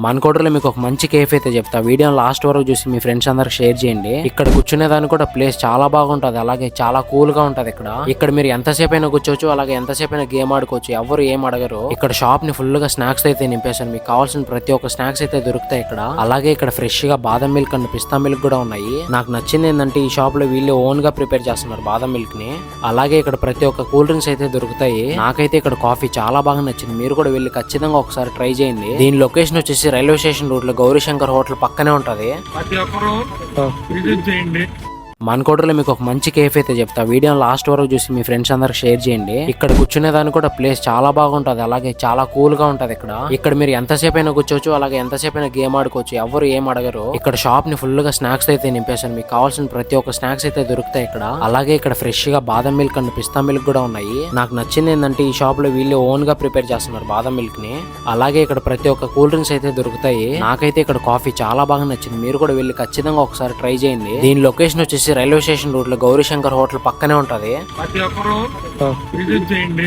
మనకోటలో మీకు ఒక మంచి కేఫ్ అయితే చెప్తా. వీడియో లాస్ట్ వరకు చూసి మీ ఫ్రెండ్స్ అందరికి షేర్ చేయండి. ఇక్కడ కూర్చునేదానికి కూడా ప్లేస్ చాలా బాగుంటది, అలాగే చాలా కూల్ గా ఉంటది. ఇక్కడ మీరు ఎంతసేపు అయినా కూర్చోవచ్చు, అలాగే ఎంతసేపు అయినా గేమ్ ఆడుకోవచ్చు, ఎవరు ఏం అడగరు. ఇక్కడ షాప్ ని ఫుల్ గా స్నాక్స్ అయితే నింపేశారు. మీకు కావాల్సిన ప్రతి ఒక్క స్నాక్స్ అయితే దొరుకుతాయి ఇక్కడ. అలాగే ఇక్కడ ఫ్రెష్ గా బాదం మిల్క్ అండ్ పిస్తా మిల్క్ కూడా ఉన్నాయి. నాకు నచ్చింది ఏంటంటే ఈ షాప్ లో వీళ్ళు ఓన్ గా ప్రిపేర్ చేస్తున్నారు బాదం మిల్క్ ని. అలాగే ఇక్కడ ప్రతి ఒక్క కూల్ డ్రింక్స్ అయితే దొరుకుతాయి. నాకైతే ఇక్కడ కాఫీ చాలా బాగా నచ్చింది. మీరు కూడా వెళ్ళి ఖచ్చితంగా ఒకసారి ట్రై చేయండి. దీని లొకేషన్ వచ్చేసి రైల్వే స్టేషన్ రూట్ లో గౌరీశంకర్ హోటల్ పక్కనే ఉంటది. ప్రతి ఒక్కరు విజిట్ చేయండి. మనకోటలో మీకు ఒక మంచి కేఫ్ అయితే చెప్తా. వీడియో లాస్ట్ వరకు చూసి మీ ఫ్రెండ్స్ అందరికి షేర్ చేయండి. ఇక్కడ కూర్చునేదానికి కూడా ప్లేస్ చాలా బాగుంటది, అలాగే చాలా కూల్ గా ఉంటది. ఇక్కడ మీరు ఎంతసేపు అయినా కూర్చోవచ్చు, అలాగే ఎంతసేపు అయినా గేమ్ ఆడుకోవచ్చు, ఎవరు ఏం అడగరు. ఇక్కడ షాప్ ని ఫుల్ గా స్నాక్స్ అయితే నింపేశారు. మీకు కావాల్సిన ప్రతి ఒక్క స్నాక్స్ అయితే దొరుకుతాయి ఇక్కడ. అలాగే ఇక్కడ ఫ్రెష్ గా బాదం మిల్క్ అండ్ పిస్తా మిల్క్ కూడా ఉన్నాయి. నాకు నచ్చింది ఏంటంటే ఈ షాప్ లో వీళ్ళు ఓన్ గా ప్రిపేర్ చేస్తున్నారు బాదం మిల్క్ ని. అలాగే ఇక్కడ ప్రతి ఒక్క కూల్ డ్రింక్స్ అయితే దొరుకుతాయి. నాకైతే ఇక్కడ కాఫీ చాలా బాగా నచ్చింది. మీరు కూడా వెళ్ళి ఖచ్చితంగా ఒకసారి ట్రై చేయండి. దీని లొకేషన్ వచ్చేసి రైల్వే స్టేషన్ రూట్ లో గౌరీశంకర్ హోటల్ పక్కనే ఉంటది. ప్రతి ఒక్కరు విజిట్ చేయండి.